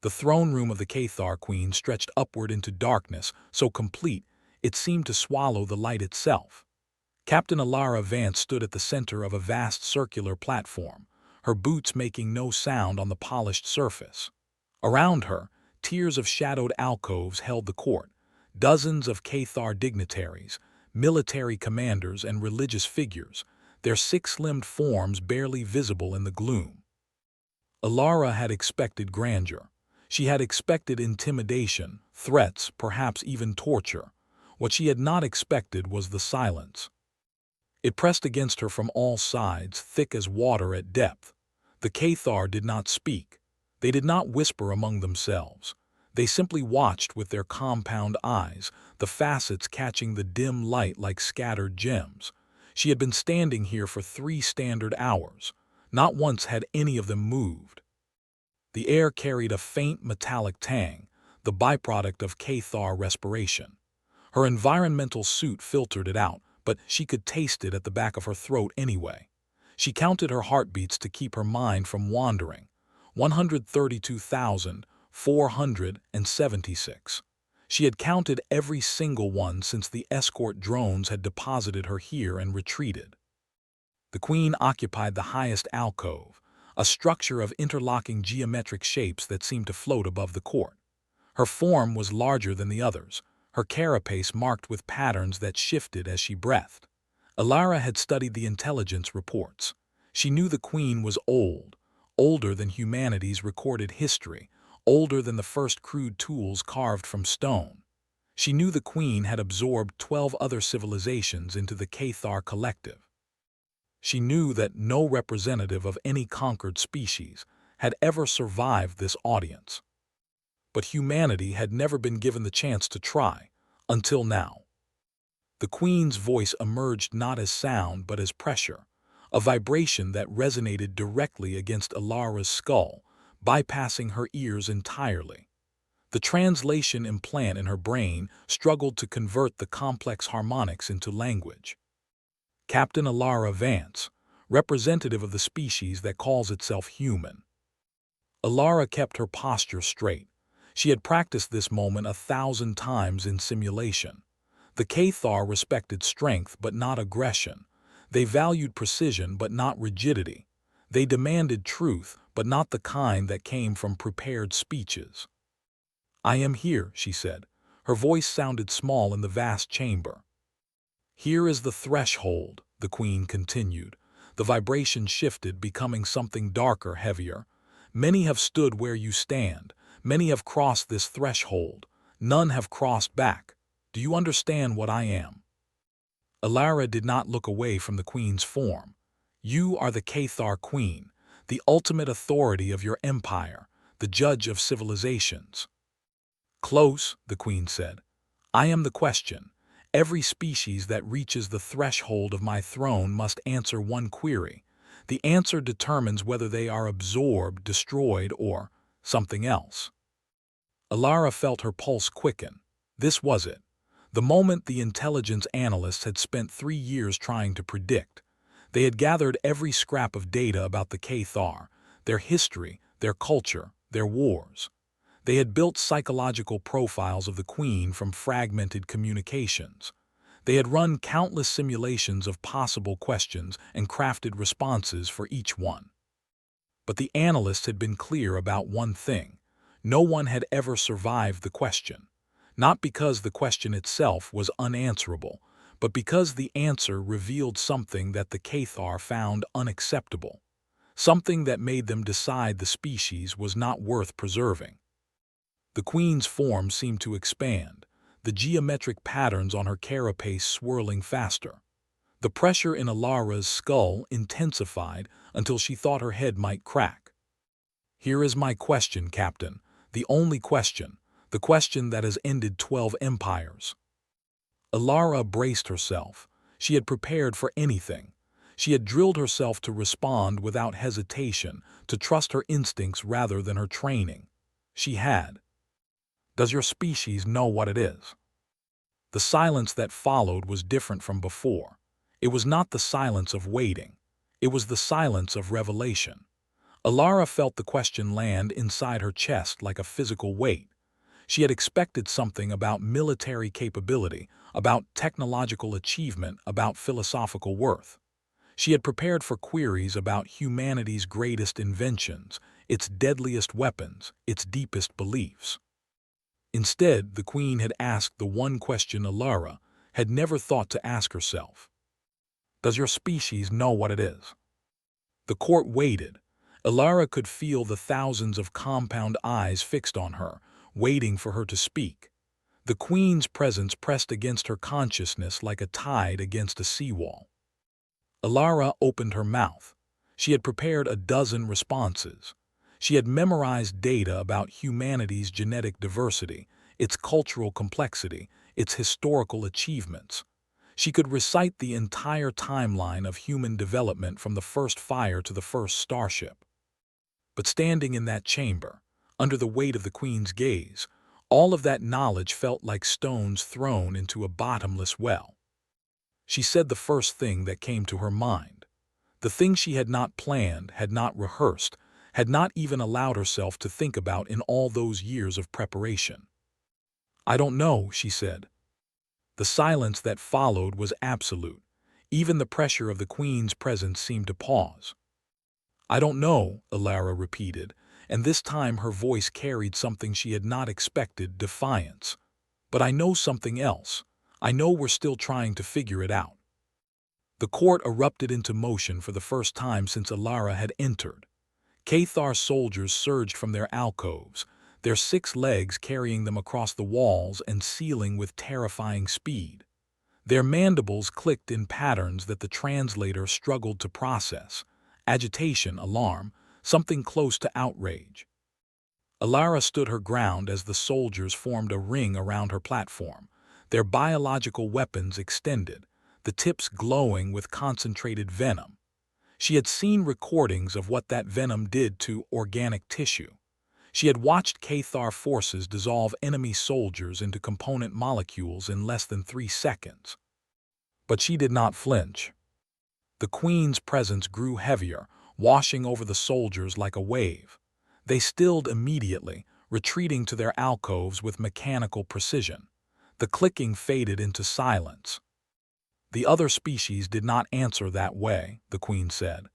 The throne room of the Cathar Queen stretched upward into darkness, so complete it seemed to swallow the light itself. Captain Alara Vance stood at the center of a vast circular platform, her boots making no sound on the polished surface. Around her, tiers of shadowed alcoves held the court, dozens of Cathar dignitaries, military commanders and religious figures, their six-limbed forms barely visible in the gloom. Alara had expected grandeur. She had expected intimidation, threats, perhaps even torture. What she had not expected was the silence. It pressed against her from all sides, thick as water at depth. The Cathar did not speak. They did not whisper among themselves. They simply watched with their compound eyes, the facets catching the dim light like scattered gems. She had been standing here for 3 standard hours. Not once had any of them moved. The air carried a faint metallic tang, the byproduct of Cathar respiration. Her environmental suit filtered it out, but she could taste it at the back of her throat anyway. She counted her heartbeats to keep her mind from wandering. 132,476. She had counted every single one since the escort drones had deposited her here and retreated. The Queen occupied the highest alcove, a structure of interlocking geometric shapes that seemed to float above the court. Her form was larger than the others, her carapace marked with patterns that shifted as she breathed. Alara had studied the intelligence reports. She knew the Queen was old, older than humanity's recorded history, older than the first crude tools carved from stone. She knew the Queen had absorbed 12 other civilizations into the Cathar collective. She knew that no representative of any conquered species had ever survived this audience. But humanity had never been given the chance to try, until now. The Queen's voice emerged not as sound but as pressure, a vibration that resonated directly against Alara's skull, bypassing her ears entirely. The translation implant in her brain struggled to convert the complex harmonics into language. Captain Alara Vance, representative of the species that calls itself human. Alara kept her posture straight. She had practiced this moment 1,000 times in simulation. The Cathar respected strength but not aggression. They valued precision but not rigidity. They demanded truth but not the kind that came from prepared speeches. "I am here," she said. Her voice sounded small in the vast chamber. "Here is the threshold," the Queen continued. The vibration shifted, becoming something darker, heavier. "Many have stood where you stand. Many have crossed this threshold. None have crossed back. Do you understand what I am?" Alara did not look away from the Queen's form. "You are the Cathar Queen, the ultimate authority of your empire, the judge of civilizations." "Close," the Queen said. "I am the question. Every species that reaches the threshold of my throne must answer one query. The answer determines whether they are absorbed, destroyed, or something else." Alara felt her pulse quicken. This was it. The moment the intelligence analysts had spent 3 years trying to predict. They had gathered every scrap of data about the Cathar, their history, their culture, their wars. They had built psychological profiles of the Queen from fragmented communications. They had run countless simulations of possible questions and crafted responses for each one. But the analysts had been clear about one thing. No one had ever survived the question. Not because the question itself was unanswerable, but because the answer revealed something that the Cathar found unacceptable. Something that made them decide the species was not worth preserving. The Queen's form seemed to expand, the geometric patterns on her carapace swirling faster. The pressure in Alara's skull intensified until she thought her head might crack. "Here is my question, Captain, the only question, the question that has ended 12 empires." Alara braced herself. She had prepared for anything. She had drilled herself to respond without hesitation, to trust her instincts rather than her training. She had. "Does your species know what it is?" The silence that followed was different from before. It was not the silence of waiting. It was the silence of revelation. Alara felt the question land inside her chest like a physical weight. She had expected something about military capability, about technological achievement, about philosophical worth. She had prepared for queries about humanity's greatest inventions, its deadliest weapons, its deepest beliefs. Instead, the Queen had asked the one question Alara had never thought to ask herself. Does your species know what it is? The court waited. Alara could feel the thousands of compound eyes fixed on her, waiting for her to speak. The Queen's presence pressed against her consciousness like a tide against a seawall. Alara opened her mouth. She had prepared a dozen responses. She had memorized data about humanity's genetic diversity, its cultural complexity, its historical achievements. She could recite the entire timeline of human development from the first fire to the first starship. But standing in that chamber, under the weight of the Queen's gaze, all of that knowledge felt like stones thrown into a bottomless well. She said the first thing that came to her mind. The thing she had not planned, had not rehearsed, had not even allowed herself to think about in all those years of preparation. "I don't know," she said. The silence that followed was absolute. Even the pressure of the Queen's presence seemed to pause. "I don't know," Alara repeated, and this time her voice carried something she had not expected, defiance. "But I know something else. I know we're still trying to figure it out." The court erupted into motion for the first time since Alara had entered. Cathar soldiers surged from their alcoves, their 6 legs carrying them across the walls and ceiling with terrifying speed. Their mandibles clicked in patterns that the translator struggled to process. Agitation, alarm, something close to outrage. Alara stood her ground as the soldiers formed a ring around her platform, their biological weapons extended, the tips glowing with concentrated venom. She had seen recordings of what that venom did to organic tissue. She had watched Cathar forces dissolve enemy soldiers into component molecules in less than 3 seconds. But she did not flinch. The Queen's presence grew heavier, washing over the soldiers like a wave. They stilled immediately, retreating to their alcoves with mechanical precision. The clicking faded into silence. "The other species did not answer that way," the Queen said.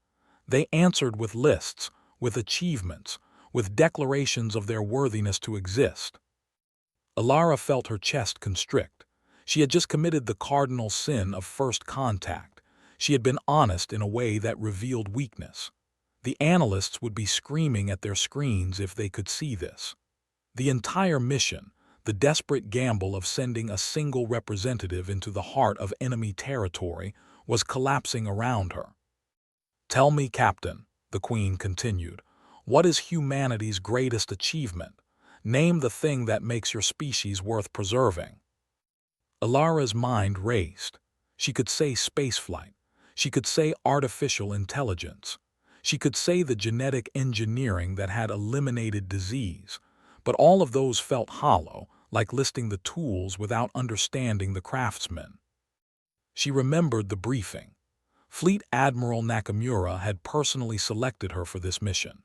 "They answered with lists, with achievements, with declarations of their worthiness to exist." Alara felt her chest constrict. She had just committed the cardinal sin of first contact. She had been honest in a way that revealed weakness. The analysts would be screaming at their screens if they could see this. The entire mission, the desperate gamble of sending a single representative into the heart of enemy territory, was collapsing around her. "Tell me, Captain," the Queen continued, "what is humanity's greatest achievement? Name the thing that makes your species worth preserving." Alara's mind raced. She could say spaceflight. She could say artificial intelligence. She could say the genetic engineering that had eliminated disease. But all of those felt hollow, like listing the tools without understanding the craftsmen. She remembered the briefing. Fleet Admiral Nakamura had personally selected her for this mission.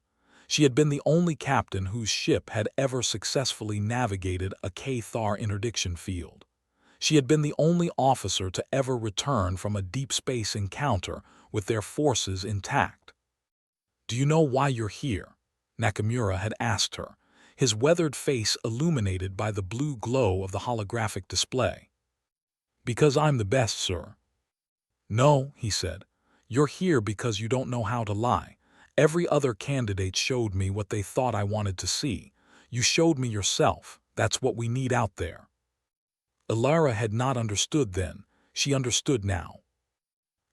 She had been the only captain whose ship had ever successfully navigated a Cathar interdiction field. She had been the only officer to ever return from a deep space encounter with their forces intact. "Do you know why you're here?" Nakamura had asked her, his weathered face illuminated by the blue glow of the holographic display. "Because I'm the best, sir." "No," he said. "You're here because you don't know how to lie. Every other candidate showed me what they thought I wanted to see. You showed me yourself. That's what we need out there." Alara had not understood then. She understood now.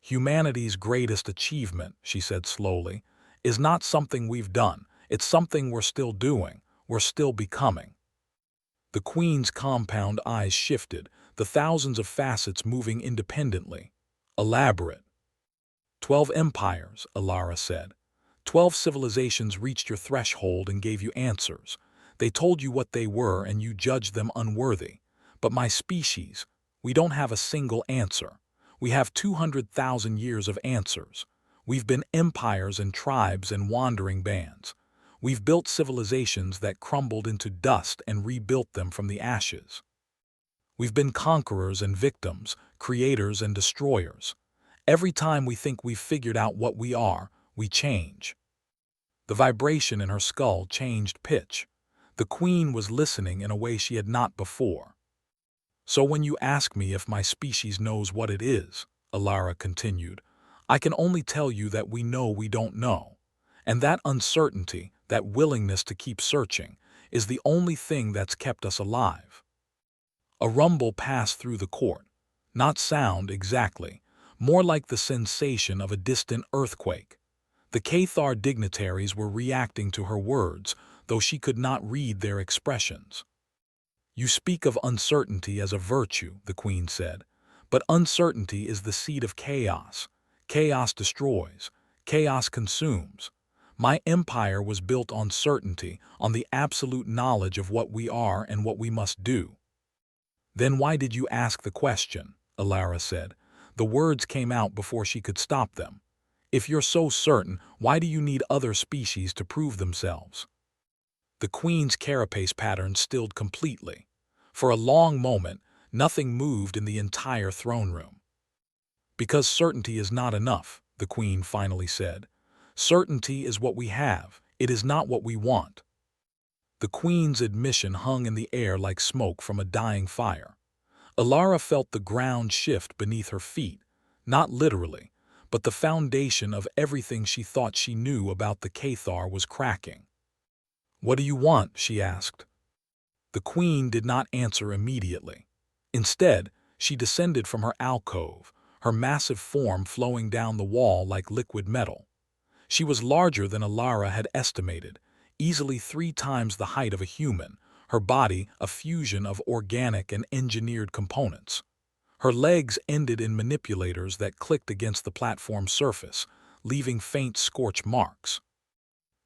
"Humanity's greatest achievement," she said slowly, "is not something we've done. It's something we're still doing. We're still becoming." The Queen's compound eyes shifted, the thousands of facets moving independently. "Elaborate." 12 empires, Alara said. 12 civilizations reached your threshold and gave you answers. They told you what they were and you judged them unworthy. But my species, we don't have a single answer. We have 200,000 years of answers. We've been empires and tribes and wandering bands. We've built civilizations that crumbled into dust and rebuilt them from the ashes. We've been conquerors and victims, creators and destroyers. Every time we think we've figured out what we are, we change. The vibration in her skull changed pitch. The queen was listening in a way she had not before. So when you ask me if my species knows what it is, Alara continued, I can only tell you that we know we don't know. And that uncertainty, that willingness to keep searching, is the only thing that's kept us alive. A rumble passed through the court. Not sound exactly, more like the sensation of a distant earthquake. The Cathar dignitaries were reacting to her words, though she could not read their expressions. You speak of uncertainty as a virtue, the queen said, but uncertainty is the seed of chaos. Chaos destroys. Chaos consumes. My empire was built on certainty, on the absolute knowledge of what we are and what we must do. Then why did you ask the question? Alara said. The words came out before she could stop them. If you're so certain, why do you need other species to prove themselves? The queen's carapace pattern stilled completely. For a long moment, nothing moved in the entire throne room. Because certainty is not enough, the queen finally said. Certainty is what we have, it is not what we want. The queen's admission hung in the air like smoke from a dying fire. Alara felt the ground shift beneath her feet, not literally, but the foundation of everything she thought she knew about the Cathar was cracking. What do you want? She asked. The queen did not answer immediately. Instead, she descended from her alcove, her massive form flowing down the wall like liquid metal. She was larger than Alara had estimated, easily 3 times the height of a human, her body a fusion of organic and engineered components. Her legs ended in manipulators that clicked against the platform's surface, leaving faint scorch marks.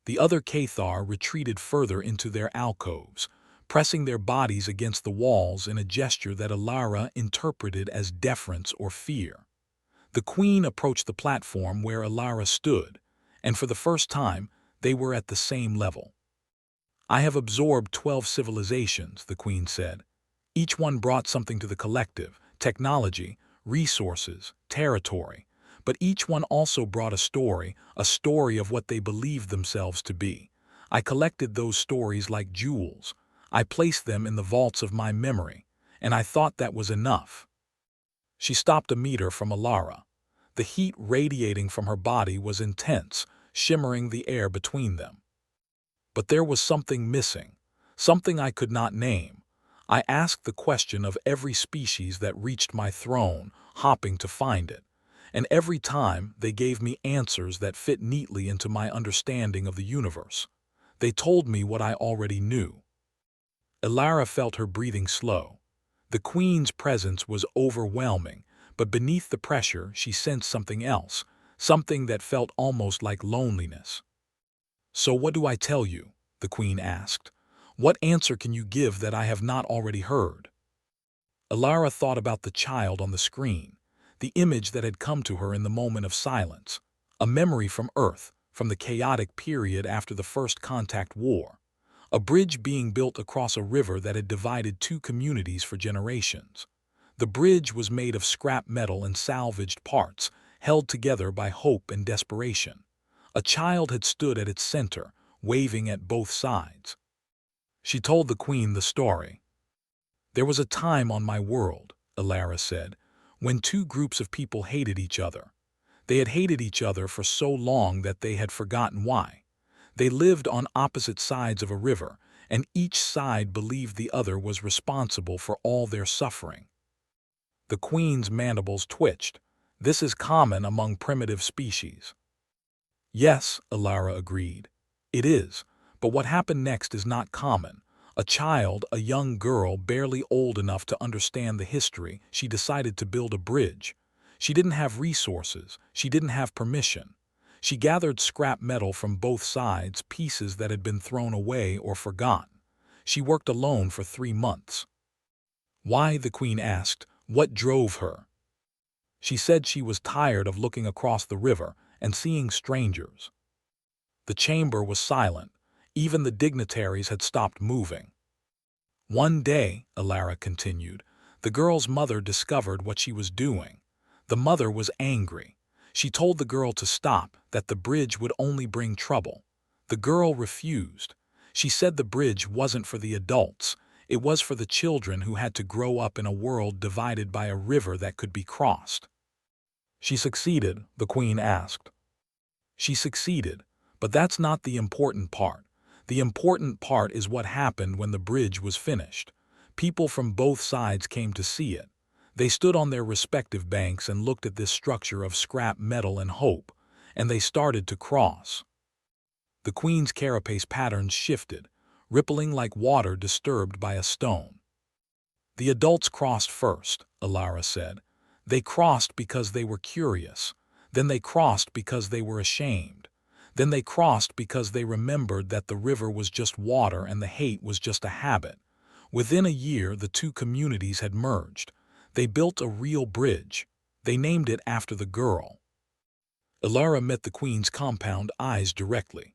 The other Cathar retreated further into their alcoves, pressing their bodies against the walls in a gesture that Alara interpreted as deference or fear. The queen approached the platform where Alara stood, and for the first time, they were at the same level. I have absorbed 12 civilizations, the queen said. Each one brought something to the collective, technology, resources, territory, but each one also brought a story of what they believed themselves to be. I collected those stories like jewels. I placed them in the vaults of my memory, and I thought that was enough. She stopped a meter from Alara. The heat radiating from her body was intense, shimmering the air between them. But there was something missing, something I could not name. I asked the question of every species that reached my throne, hopping to find it, and every time they gave me answers that fit neatly into my understanding of the universe. They told me what I already knew. Alara felt her breathing slow. The queen's presence was overwhelming, but beneath the pressure she sensed something else, something that felt almost like loneliness. So what do I tell you? The queen asked. What answer can you give that I have not already heard? Alara thought about the child on the screen, the image that had come to her in the moment of silence, a memory from Earth, from the chaotic period after the First Contact War, a bridge being built across a river that had divided 2 communities for generations. The bridge was made of scrap metal and salvaged parts, held together by hope and desperation. A child had stood at its center, waving at both sides. She told the queen the story. There was a time on my world, Alara said, when 2 groups of people hated each other. They had hated each other for so long that they had forgotten why. They lived on opposite sides of a river, and each side believed the other was responsible for all their suffering. The queen's mandibles twitched. This is common among primitive species. Yes, Alara agreed. It is, but what happened next is not common. A child, a young girl barely old enough to understand the history, she decided to build a bridge. She didn't have resources, she didn't have permission. She gathered scrap metal from both sides, pieces that had been thrown away or forgotten. She worked alone for 3 months. Why? The queen asked. What drove her? She said she was tired of looking across the river and seeing strangers. The chamber was silent. Even the dignitaries had stopped moving. One day, Alara continued, the girl's mother discovered what she was doing. The mother was angry. She told the girl to stop, that the bridge would only bring trouble. The girl refused. She said the bridge wasn't for the adults. It was for the children who had to grow up in a world divided by a river that could be crossed. She succeeded, the queen asked. She succeeded, but that's not the important part. The important part is what happened when the bridge was finished. People from both sides came to see it. They stood on their respective banks and looked at this structure of scrap metal and hope, and they started to cross. The queen's carapace patterns shifted, rippling like water disturbed by a stone. The adults crossed first, Alara said. They crossed because they were curious. Then they crossed because they were ashamed. Then they crossed because they remembered that the river was just water and the hate was just a habit. Within a year, the two communities had merged. They built a real bridge. They named it after the girl. Alara met the queen's compound eyes directly.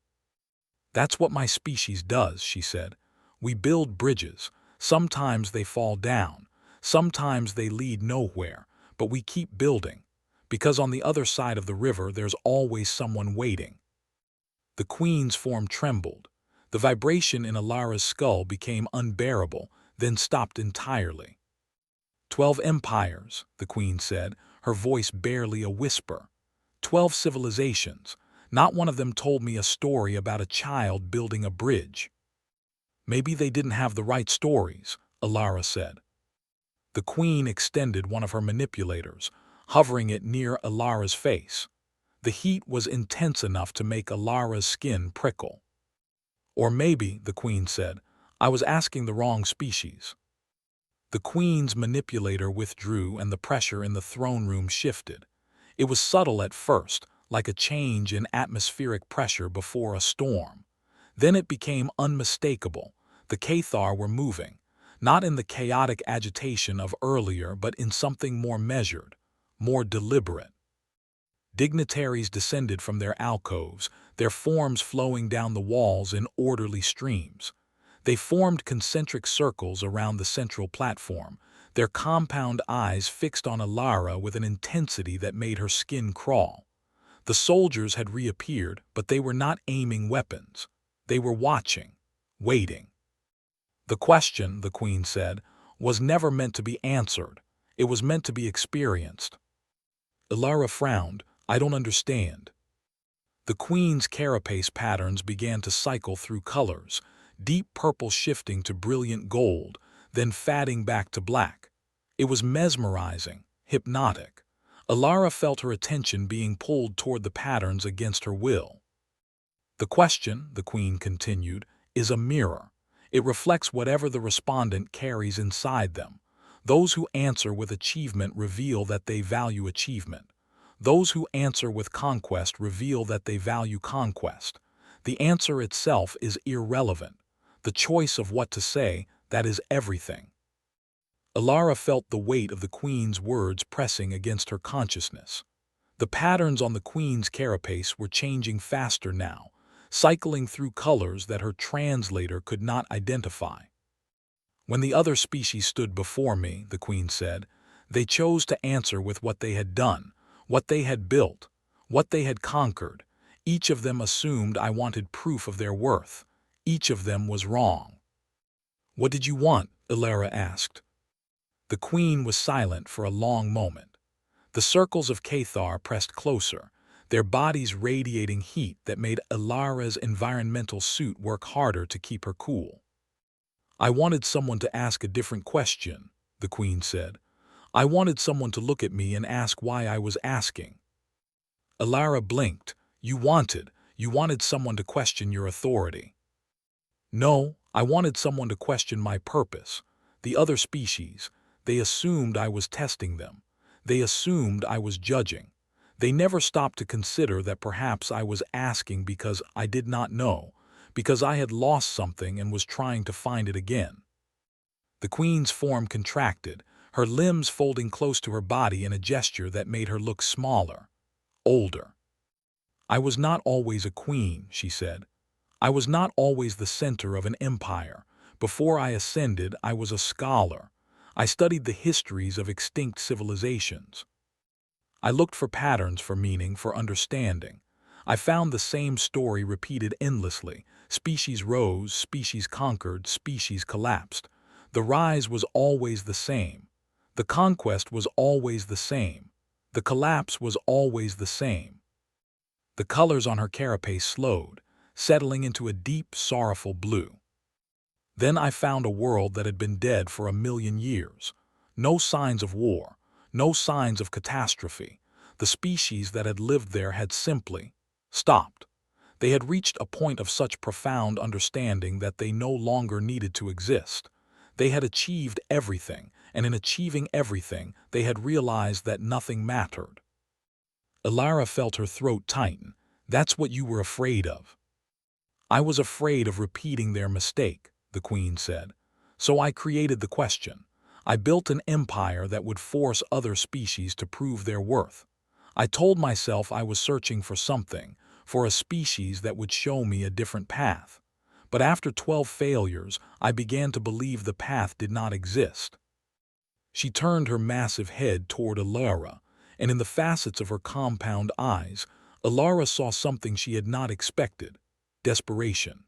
"That's what my species does," she said. "We build bridges. Sometimes they fall down. Sometimes they lead nowhere. But we keep building. Because on the other side of the river there's always someone waiting." The queen's form trembled. The vibration in Alara's skull became unbearable, then stopped entirely. 12 empires, the queen said, her voice barely a whisper. 12 civilizations. Not one of them told me a story about a child building a bridge. "Maybe they didn't have the right stories," Alara said. The queen extended one of her manipulators, hovering it near Alara's face. The heat was intense enough to make Alara's skin prickle. "Or maybe," the queen said, "I was asking the wrong species." The queen's manipulator withdrew and the pressure in the throne room shifted. It was subtle at first, like a change in atmospheric pressure before a storm. Then it became unmistakable. The Cathar were moving, not in the chaotic agitation of earlier, but in something more measured, more deliberate. Dignitaries descended from their alcoves, their forms flowing down the walls in orderly streams. They formed concentric circles around the central platform, their compound eyes fixed on Alara with an intensity that made her skin crawl. The soldiers had reappeared, but they were not aiming weapons. They were watching, waiting. "The question," the queen said, "was never meant to be answered. It was meant to be experienced." Alara frowned. "I don't understand." The queen's carapace patterns began to cycle through colors, deep purple shifting to brilliant gold, then fading back to black. It was mesmerizing, hypnotic. Alara felt her attention being pulled toward the patterns against her will. "The question," the queen continued, "is a mirror. It reflects whatever the respondent carries inside them. Those who answer with achievement reveal that they value achievement. Those who answer with conquest reveal that they value conquest. The answer itself is irrelevant. The choice of what to say, that is everything." Alara felt the weight of the queen's words pressing against her consciousness. The patterns on the queen's carapace were changing faster now, cycling through colors that her translator could not identify. "When the other species stood before me," the queen said, "they chose to answer with what they had done, what they had built, what they had conquered. Each of them assumed I wanted proof of their worth. Each of them was wrong." "What did you want?" Alara asked. The queen was silent for a long moment. The circles of Cathar pressed closer, their bodies radiating heat that made Alara's environmental suit work harder to keep her cool. "I wanted someone to ask a different question," the queen said. "I wanted someone to look at me and ask why I was asking." Alara blinked. You wanted someone to question your authority." "No, I wanted someone to question my purpose. The other species, they assumed I was testing them. They assumed I was judging. They never stopped to consider that perhaps I was asking because I did not know, because I had lost something and was trying to find it again." The queen's form contracted, her limbs folding close to her body in a gesture that made her look smaller, older. I was not always a queen, she said. I was not always the center of an empire. Before I ascended, I was a scholar. I studied the histories of extinct civilizations. I looked for patterns, for meaning, for understanding. I found the same story repeated endlessly. Species rose, species conquered, species collapsed. The rise was always the same. The conquest was always the same. The collapse was always the same. The colors on her carapace slowed, settling into a deep, sorrowful blue. Then I found a world that had been dead for 1,000,000 years. No signs of war, no signs of catastrophe. The species that had lived there had simply stopped. They had reached a point of such profound understanding that they no longer needed to exist. They had achieved everything, and in achieving everything, they had realized that nothing mattered. Elara felt her throat tighten. That's what you were afraid of. I was afraid of repeating their mistake, the queen said. So I created the question. I built an empire that would force other species to prove their worth. I told myself I was searching for something, for a species that would show me a different path. But after 12 failures, I began to believe the path did not exist. She turned her massive head toward Elara, and in the facets of her compound eyes, Elara saw something she had not expected: desperation.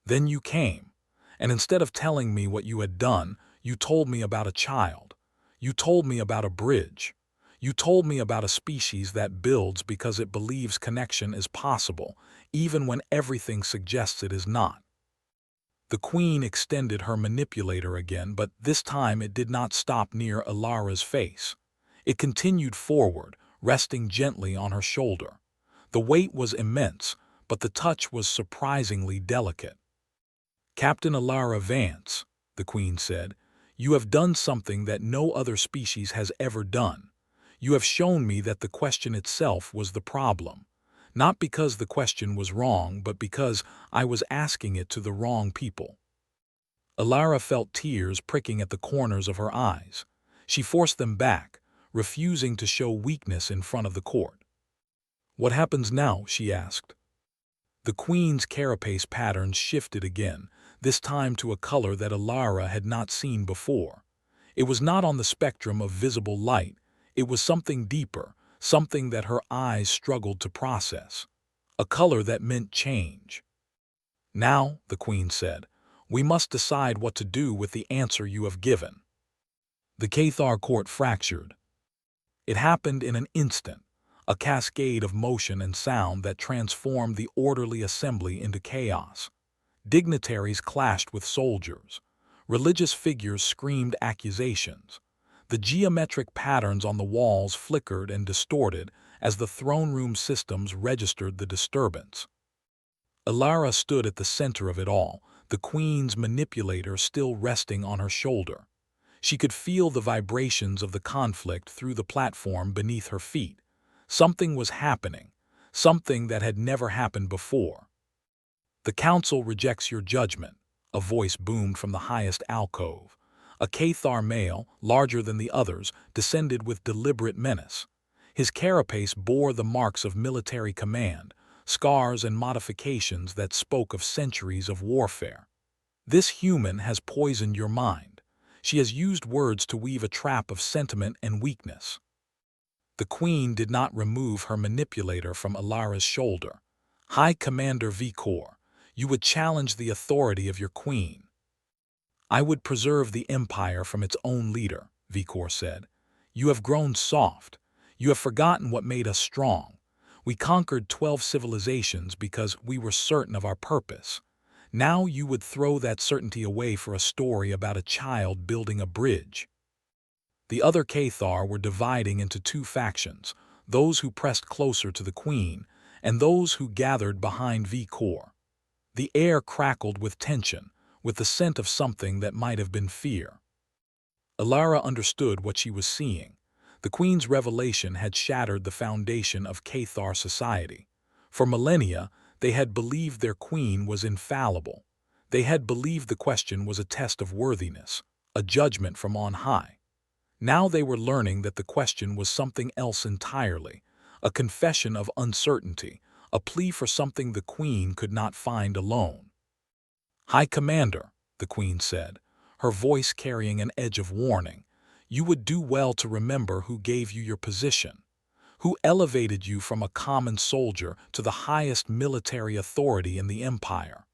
Then you came, and instead of telling me what you had done, you told me about a child. You told me about a bridge. You told me about a species that builds because it believes connection is possible, even when everything suggests it is not. The queen extended her manipulator again, but this time it did not stop near Elara's face. It continued forward, resting gently on her shoulder. The weight was immense, but the touch was surprisingly delicate. Captain Elara Vance, the queen said, you have done something that no other species has ever done. You have shown me that the question itself was the problem. Not because the question was wrong, but because I was asking it to the wrong people. Elara felt tears pricking at the corners of her eyes. She forced them back, refusing to show weakness in front of the court. What happens now? She asked. The queen's carapace patterns shifted again, this time to a color that Elara had not seen before. It was not on the spectrum of visible light. It was something deeper, something that her eyes struggled to process. A color that meant change. Now, the queen said, we must decide what to do with the answer you have given. The Cathar court fractured. It happened in an instant, a cascade of motion and sound that transformed the orderly assembly into chaos. Dignitaries clashed with soldiers. Religious figures screamed accusations. The geometric patterns on the walls flickered and distorted as the throne room systems registered the disturbance. Elara stood at the center of it all, the queen's manipulator still resting on her shoulder. She could feel the vibrations of the conflict through the platform beneath her feet. Something was happening, something that had never happened before. The council rejects your judgment, a voice boomed from the highest alcove. A Cathar male, larger than the others, descended with deliberate menace. His carapace bore the marks of military command, scars and modifications that spoke of centuries of warfare. This human has poisoned your mind. She has used words to weave a trap of sentiment and weakness. The queen did not remove her manipulator from Elara's shoulder. High Commander Vikor, you would challenge the authority of your queen. I would preserve the empire from its own leader, Vikor said. You have grown soft. You have forgotten what made us strong. We conquered 12 civilizations because we were certain of our purpose. Now you would throw that certainty away for a story about a child building a bridge. The other Cathar were dividing into two factions, those who pressed closer to the queen and those who gathered behind Vikor. The air crackled with tension, with the scent of something that might have been fear. Elara understood what she was seeing. The queen's revelation had shattered the foundation of Cathar society. For millennia, they had believed their queen was infallible. They had believed the question was a test of worthiness, a judgment from on high. Now they were learning that the question was something else entirely, a confession of uncertainty, a plea for something the Queen could not find alone. "High Commander," the Queen said, her voice carrying an edge of warning, "you would do well to remember who gave you your position, who elevated you from a common soldier to the highest military authority in the Empire."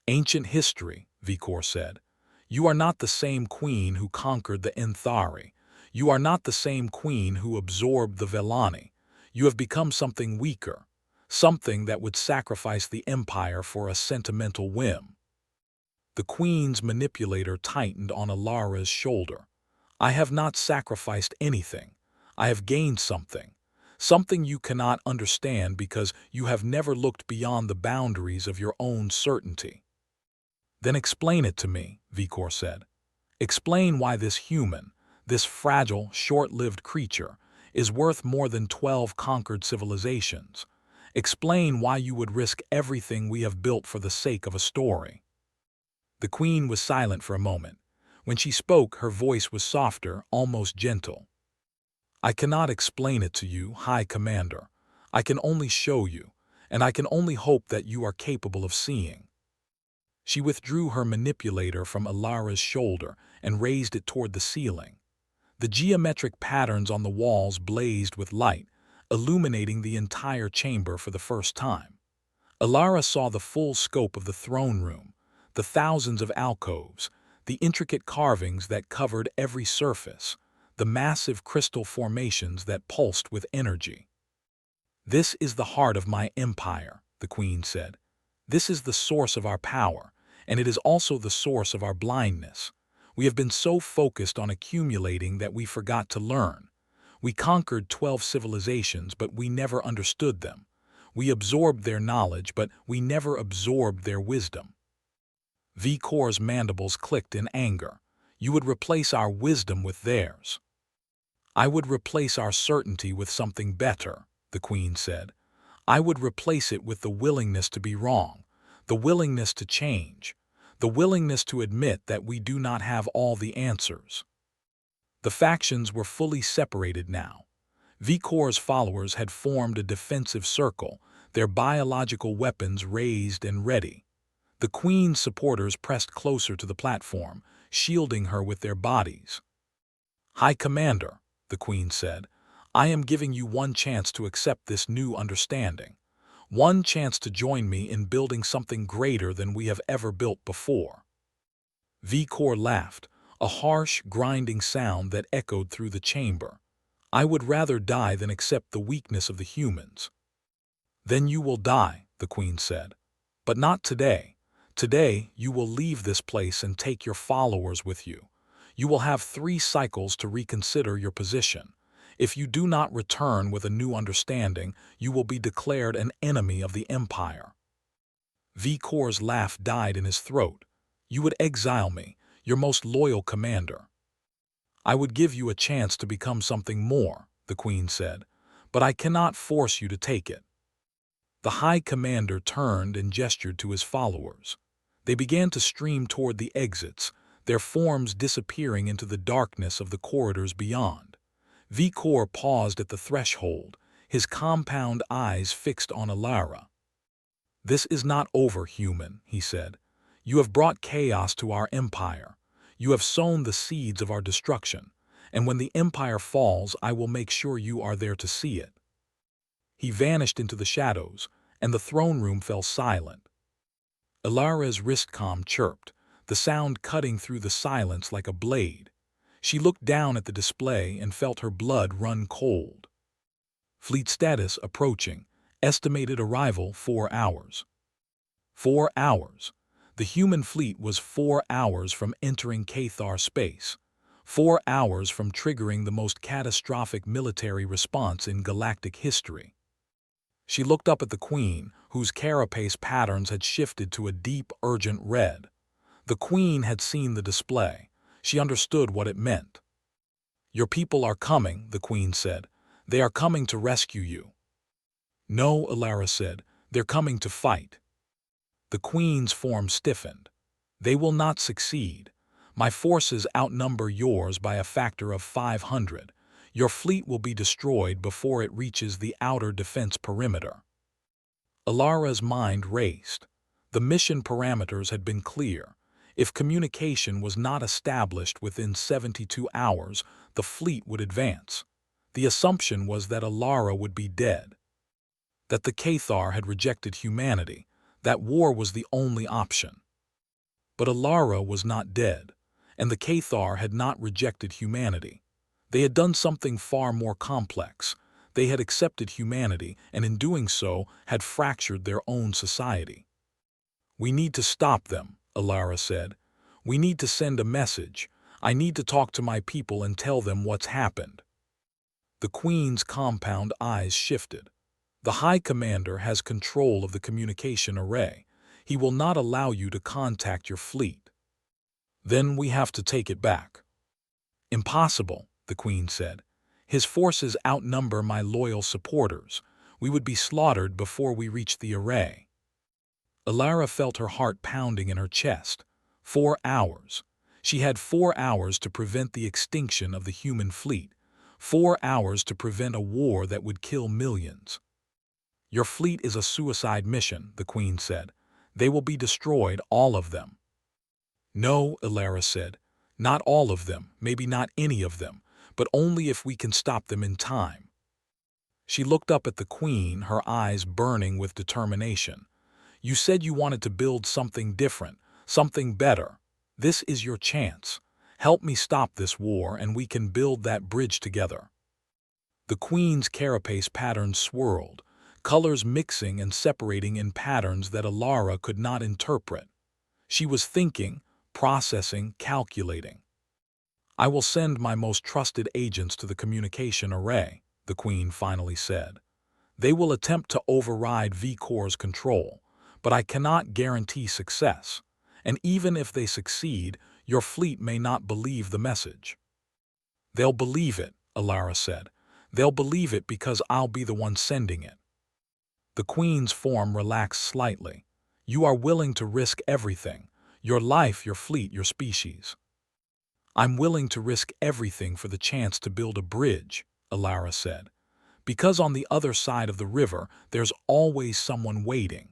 "Ancient history," Vikor said. "You are not the same Queen who conquered the Enthari. You are not the same Queen who absorbed the Velani. You have become something weaker, something that would sacrifice the Empire for a sentimental whim." The Queen's manipulator tightened on Alara's shoulder. "I have not sacrificed anything. I have gained something. Something you cannot understand because you have never looked beyond the boundaries of your own certainty." "Then explain it to me," Vikor said. "Explain why this human, this fragile, short-lived creature, is worth more than 12 conquered civilizations. Explain why you would risk everything we have built for the sake of a story." The Queen was silent for a moment. When she spoke, her voice was softer, almost gentle. "I cannot explain it to you, High Commander. I can only show you, and I can only hope that you are capable of seeing." She withdrew her manipulator from Alara's shoulder and raised it toward the ceiling. The geometric patterns on the walls blazed with light, illuminating the entire chamber for the first time. Alara saw the full scope of the throne room, the thousands of alcoves, the intricate carvings that covered every surface, the massive crystal formations that pulsed with energy. "This is the heart of my empire," the Queen said. "This is the source of our power, and it is also the source of our blindness. We have been so focused on accumulating that we forgot to learn. We conquered 12 civilizations, but we never understood them. We absorbed their knowledge, but we never absorbed their wisdom." Vikor's mandibles clicked in anger. "You would replace our wisdom with theirs." "I would replace our certainty with something better," the Queen said. "I would replace it with the willingness to be wrong, the willingness to change, the willingness to admit that we do not have all the answers." The factions were fully separated now. Vikor's followers had formed a defensive circle, their biological weapons raised and ready. The Queen's supporters pressed closer to the platform, shielding her with their bodies. "High Commander," the Queen said, "I am giving you one chance to accept this new understanding. One chance to join me in building something greater than we have ever built before." Vikor laughed, a harsh, grinding sound that echoed through the chamber. "I would rather die than accept the weakness of the humans." "Then you will die," the Queen said. "But not today. Today, you will leave this place and take your followers with you. You will have 3 cycles to reconsider your position. If you do not return with a new understanding, you will be declared an enemy of the Empire." Vikor's laugh died in his throat. "You would exile me, your most loyal commander." "I would give you a chance to become something more," the Queen said, "but I cannot force you to take it." The High Commander turned and gestured to his followers. They began to stream toward the exits, their forms disappearing into the darkness of the corridors beyond. Vikor paused at the threshold, his compound eyes fixed on Alara. "This is not over, human," he said. "You have brought chaos to our empire. You have sown the seeds of our destruction, and when the empire falls, I will make sure you are there to see it." He vanished into the shadows, and the throne room fell silent. Alara's wristcom chirped, the sound cutting through the silence like a blade. She looked down at the display and felt her blood run cold. "Fleet status approaching. Estimated arrival 4 hours." 4 hours. The human fleet was 4 hours from entering Cathar space. 4 hours from triggering the most catastrophic military response in galactic history. She looked up at the Queen, whose carapace patterns had shifted to a deep, urgent red. The Queen had seen the display. She understood what it meant. "Your people are coming," the Queen said. "They are coming to rescue you." "No," Alara said. "They're coming to fight." The Queen's form stiffened. "They will not succeed. My forces outnumber yours by a factor of 500. Your fleet will be destroyed before it reaches the outer defense perimeter." Alara's mind raced. The mission parameters had been clear. If communication was not established within 72 hours, the fleet would advance. The assumption was that Alara would be dead, that the Cathar had rejected humanity, that war was the only option. But Alara was not dead, and the Cathar had not rejected humanity. They had done something far more complex. They had accepted humanity, and in doing so, had fractured their own society. "We need to stop them," Alara said. "We need to send a message. I need to talk to my people and tell them what's happened." The Queen's compound eyes shifted. "The High Commander has control of the communication array. He will not allow you to contact your fleet." "Then we have to take it back." "Impossible," the Queen said. "His forces outnumber my loyal supporters. We would be slaughtered before we reach the array." Alara felt her heart pounding in her chest. 4 hours. She had 4 hours to prevent the extinction of the human fleet. 4 hours to prevent a war that would kill millions. "Your fleet is a suicide mission," the Queen said. "They will be destroyed, all of them." "No," Alara said. "Not all of them, maybe not any of them, but only if we can stop them in time." She looked up at the Queen, her eyes burning with determination. "You said you wanted to build something different, something better. This is your chance. Help me stop this war and we can build that bridge together." The Queen's carapace patterns swirled, colors mixing and separating in patterns that Alara could not interpret. She was thinking, processing, calculating. "I will send my most trusted agents to the communication array," the Queen finally said. "They will attempt to override V-Corps' control, but I cannot guarantee success. And even if they succeed, your fleet may not believe the message." "They'll believe it," Alara said. "They'll believe it because I'll be the one sending it." The Queen's form relaxed slightly. "You are willing to risk everything. Your life, your fleet, your species." "I'm willing to risk everything for the chance to build a bridge," Alara said. "Because on the other side of the river, there's always someone waiting."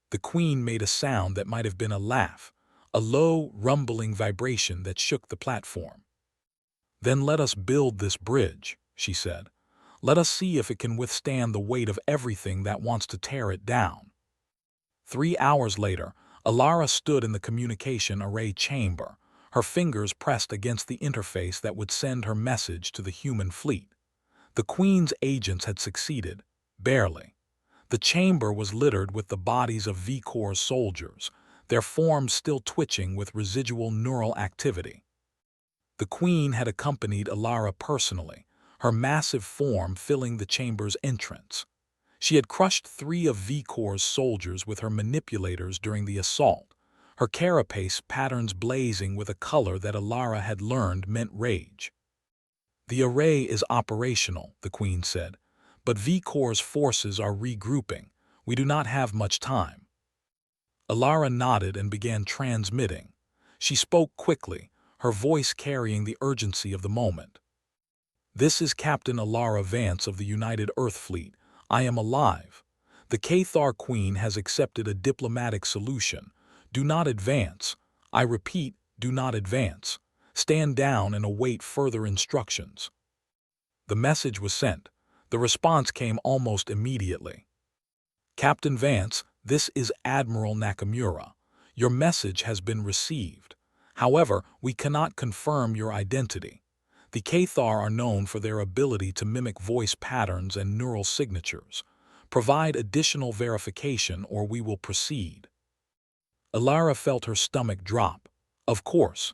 The Queen made a sound that might have been a laugh, a low, rumbling vibration that shook the platform. "Then let us build this bridge," she said. "Let us see if it can withstand the weight of everything that wants to tear it down." 3 hours later, Alara stood in the communication array chamber, her fingers pressed against the interface that would send her message to the human fleet. The Queen's agents had succeeded, barely. The chamber was littered with the bodies of V-Corps soldiers, their forms still twitching with residual neural activity. The Queen had accompanied Alara personally, her massive form filling the chamber's entrance. She had crushed 3 of V-Corps' soldiers with her manipulators during the assault, her carapace patterns blazing with a color that Alara had learned meant rage. "The array is operational," the Queen said, "but V-Corps' forces are regrouping. We do not have much time." Alara nodded and began transmitting. She spoke quickly, her voice carrying the urgency of the moment. "This is Captain Alara Vance of the United Earth Fleet. I am alive. The Cathar Queen has accepted a diplomatic solution. Do not advance. I repeat, do not advance. Stand down and await further instructions." The message was sent. The response came almost immediately. "Captain Vance, this is Admiral Nakamura. Your message has been received. However, we cannot confirm your identity. The Cathar are known for their ability to mimic voice patterns and neural signatures. Provide additional verification or we will proceed." Alara felt her stomach drop. Of course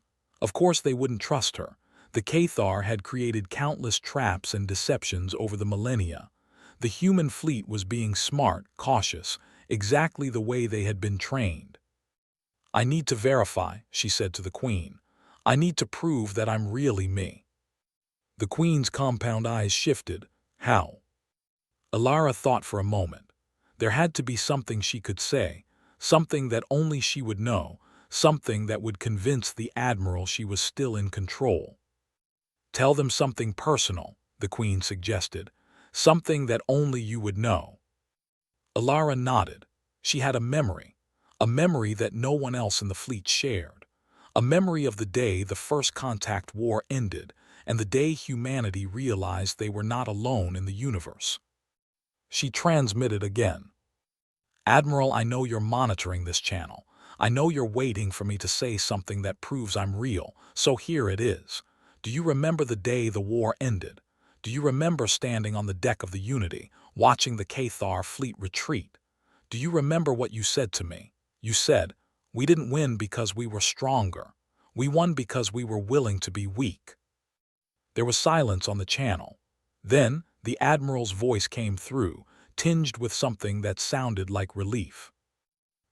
they wouldn't trust her. The Cathar had created countless traps and deceptions over the millennia. The human fleet was being smart, cautious, exactly the way they had been trained. "I need to verify," she said to the Queen. "I need to prove that I'm really me." The Queen's compound eyes shifted. "How?" Alara thought for a moment. There had to be something she could say, something that only she would know, something that would convince the Admiral she was still in control. "Tell them something personal," the Queen suggested, "something that only you would know." Alara nodded. She had a memory that no one else in the fleet shared, a memory of the day the First Contact War ended and the day humanity realized they were not alone in the universe. She transmitted again. Admiral, I know you're monitoring this channel. I know you're waiting for me to say something that proves I'm real, so here it is. Do you remember the day the war ended? Do you remember standing on the deck of the Unity, watching the Cathar fleet retreat? Do you remember what you said to me? You said, "We didn't win because we were stronger. We won because we were willing to be weak." There was silence on the channel. Then the Admiral's voice came through, tinged with something that sounded like relief.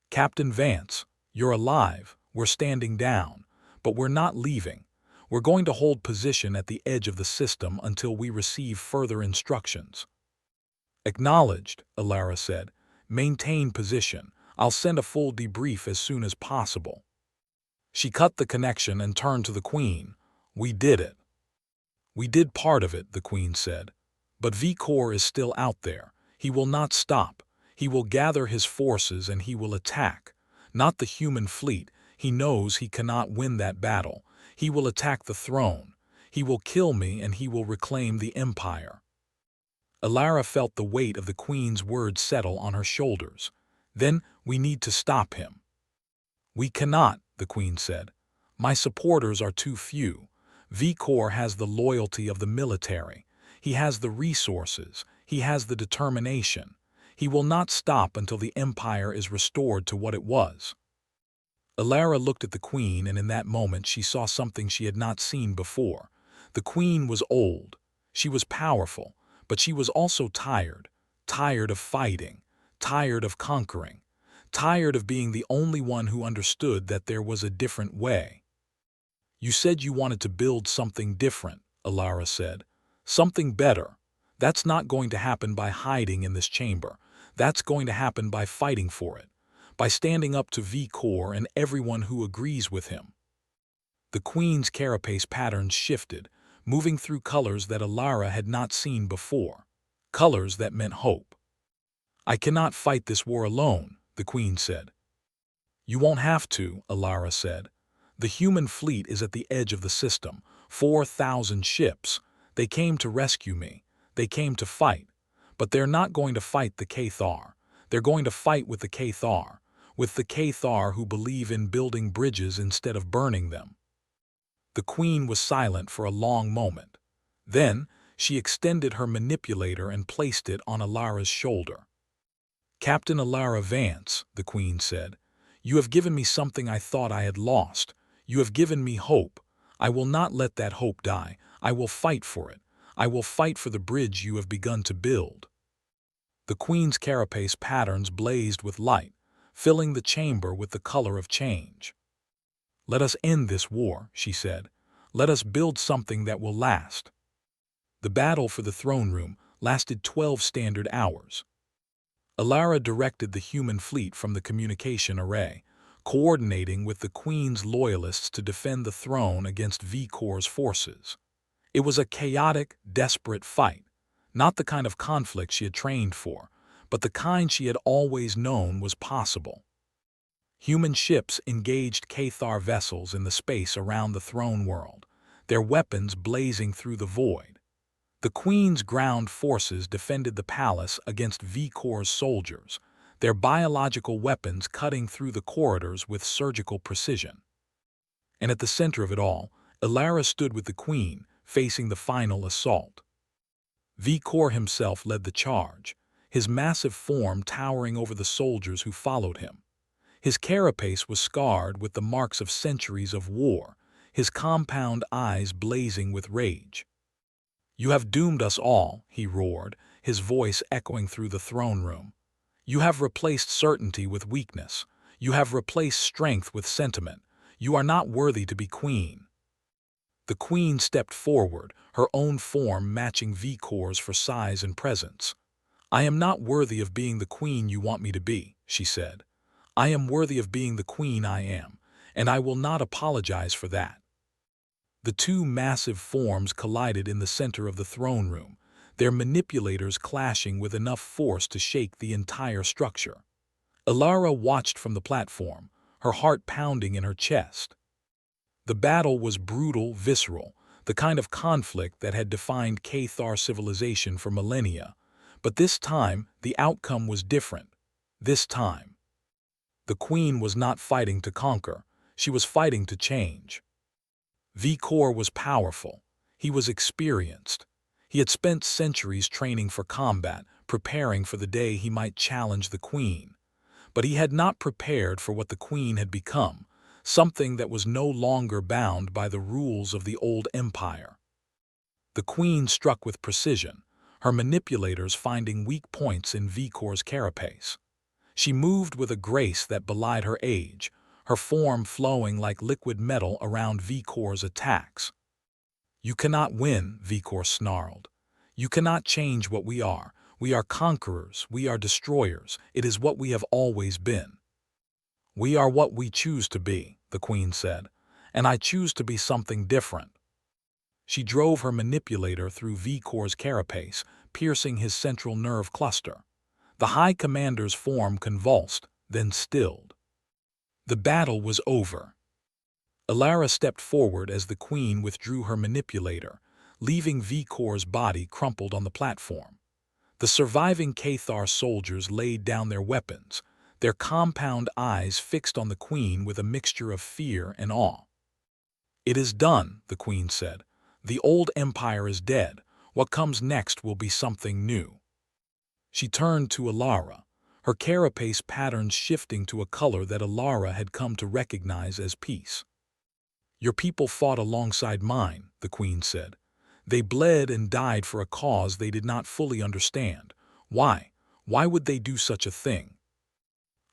"Captain Vance, you're alive. We're standing down. But we're not leaving. We're going to hold position at the edge of the system until we receive further instructions." "Acknowledged," Alara said. "Maintain position. I'll send a full debrief as soon as possible." She cut the connection and turned to the Queen. "We did it." "We did part of it," the Queen said. "But Vikor is still out there. He will not stop. He will gather his forces and he will attack. Not the human fleet. He knows he cannot win that battle. He will attack the throne. He will kill me and he will reclaim the Empire." Alara felt the weight of the Queen's words settle on her shoulders. "Then we need to stop him." "We cannot," the Queen said. "My supporters are too few. Vikor has the loyalty of the military. He has the resources. He has the determination. He will not stop until the Empire is restored to what it was." Alara looked at the Queen, and in that moment she saw something she had not seen before. The Queen was old. She was powerful, but she was also tired. Tired of fighting. Tired of conquering. Tired of being the only one who understood that there was a different way. "You said you wanted to build something different," Alara said. "Something better. That's not going to happen by hiding in this chamber. That's going to happen by fighting for it. By standing up to Vikor and everyone who agrees with him." The Queen's carapace patterns shifted, moving through colors that Alara had not seen before. Colors that meant hope. "I cannot fight this war alone," the Queen said. "You won't have to," Alara said. "The human fleet is at the edge of the system. 4,000 ships. They came to rescue me. They came to fight. But they're not going to fight the Cathar. They're going to fight with the Cathar. With the Cathar who believe in building bridges instead of burning them." The Queen was silent for a long moment. Then she extended her manipulator and placed it on Alara's shoulder. "Captain Alara Vance," the Queen said, "you have given me something I thought I had lost. You have given me hope. I will not let that hope die. I will fight for it. I will fight for the bridge you have begun to build." The Queen's carapace patterns blazed with light, filling the chamber with the color of change. "Let us end this war," she said. "Let us build something that will last." The battle for the throne room lasted 12 standard hours. Alara directed the human fleet from the communication array, coordinating with the Queen's loyalists to defend the throne against Vikor's forces. It was a chaotic, desperate fight, not the kind of conflict she had trained for, but the kind she had always known was possible. Human ships engaged Cathar vessels in the space around the throne world, their weapons blazing through the void. The Queen's ground forces defended the palace against Vikor's soldiers, their biological weapons cutting through the corridors with surgical precision. And at the center of it all, Alara stood with the Queen, facing the final assault. Vikor himself led the charge, his massive form towering over the soldiers who followed him. His carapace was scarred with the marks of centuries of war, his compound eyes blazing with rage. "You have doomed us all," he roared, his voice echoing through the throne room. "You have replaced certainty with weakness. You have replaced strength with sentiment. You are not worthy to be queen." The Queen stepped forward, her own form matching Vikor's for size and presence. "I am not worthy of being the queen you want me to be," she said. "I am worthy of being the queen I am, and I will not apologize for that." The two massive forms collided in the center of the throne room, their manipulators clashing with enough force to shake the entire structure. Alara watched from the platform, her heart pounding in her chest. The battle was brutal, visceral, the kind of conflict that had defined Cathar civilization for millennia. But this time, the outcome was different. This time, the Queen was not fighting to conquer, she was fighting to change. Vikor was powerful. He was experienced. He had spent centuries training for combat, preparing for the day he might challenge the Queen. But he had not prepared for what the Queen had become, something that was no longer bound by the rules of the old empire. The Queen struck with precision, her manipulators finding weak points in Vikor's carapace. She moved with a grace that belied her age, her form flowing like liquid metal around Vikor's attacks. "You cannot win," Vikor snarled. "You cannot change what we are. We are conquerors, we are destroyers. It is what we have always been." "We are what we choose to be," the Queen said, "and I choose to be something different." She drove her manipulator through Vikor's carapace, piercing his central nerve cluster. The High Commander's form convulsed, then stilled. The battle was over. Alara stepped forward as the Queen withdrew her manipulator, leaving Vikor's body crumpled on the platform. The surviving Cathar soldiers laid down their weapons, their compound eyes fixed on the Queen with a mixture of fear and awe. "It is done," the Queen said. "The old empire is dead. What comes next will be something new." She turned to Alara, her carapace patterns shifting to a color that Alara had come to recognize as peace. "Your people fought alongside mine," the Queen said. "They bled and died for a cause they did not fully understand. Why? Why would they do such a thing?"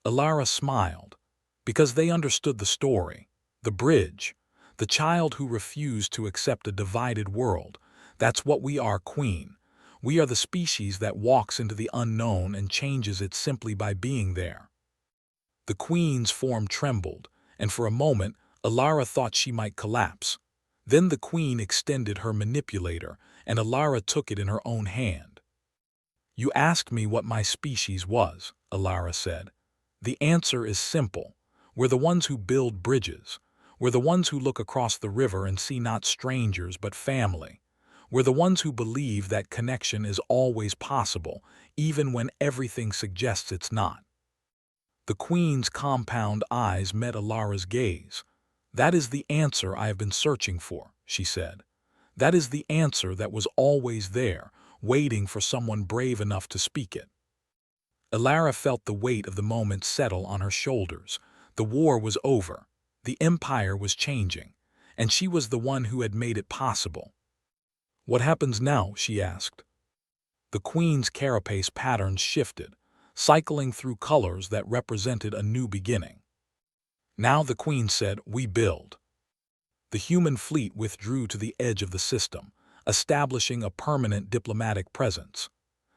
Alara smiled. "Because they understood the story, the bridge, the child who refused to accept a divided world. That's what we are, Queen. We are the species that walks into the unknown and changes it simply by being there." The Queen's form trembled, and for a moment, Alara thought she might collapse. Then the Queen extended her manipulator, and Alara took it in her own hand. "You asked me what my species was," Alara said. "The answer is simple. We're the ones who build bridges. We're the ones who look across the river and see not strangers but family. We're the ones who believe that connection is always possible, even when everything suggests it's not." The Queen's compound eyes met Alara's gaze. "That is the answer I have been searching for," she said. "That is the answer that was always there, waiting for someone brave enough to speak it." Alara felt the weight of the moment settle on her shoulders. The war was over. The empire was changing, and she was the one who had made it possible. "What happens now?" she asked. The Queen's carapace patterns shifted, cycling through colors that represented a new beginning. Now the Queen said, "We build." The human fleet withdrew to the edge of the system, establishing a permanent diplomatic presence.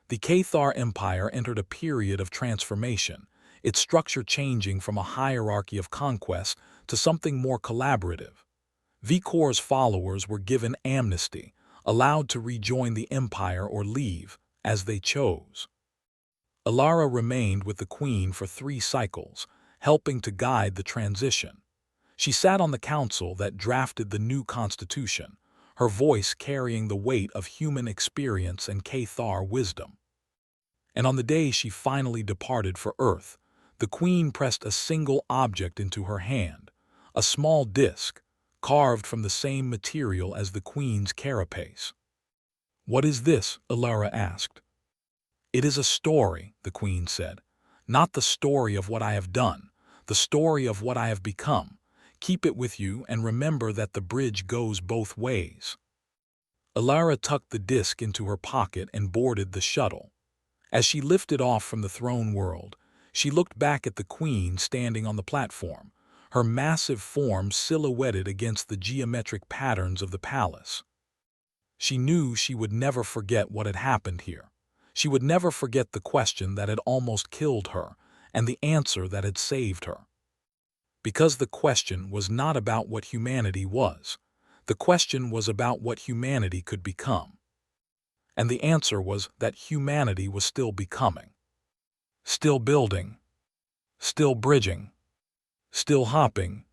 The Cathar Empire entered a period of transformation, its structure changing from a hierarchy of conquest to something more collaborative. Vikor's followers were given amnesty, allowed to rejoin the empire or leave, as they chose. Alara remained with the Queen for 3 cycles, helping to guide the transition. She sat on the council that drafted the new constitution, her voice carrying the weight of human experience and Cathar wisdom. And on the day she finally departed for Earth, the Queen pressed a single object into her hand, a small disc, carved from the same material as the Queen's carapace. "What is this?" Alara asked. "It is a story," the Queen said. "Not the story of what I have done, the story of what I have become. Keep it with you and remember that the bridge goes both ways." Alara tucked the disc into her pocket and boarded the shuttle. As she lifted off from the throne world, she looked back at the Queen standing on the platform, her massive form silhouetted against the geometric patterns of the palace. She knew she would never forget what had happened here. She would never forget the question that had almost killed her and the answer that had saved her. Because the question was not about what humanity was. The question was about what humanity could become. And the answer was that humanity was still becoming, still building, still bridging, still hopping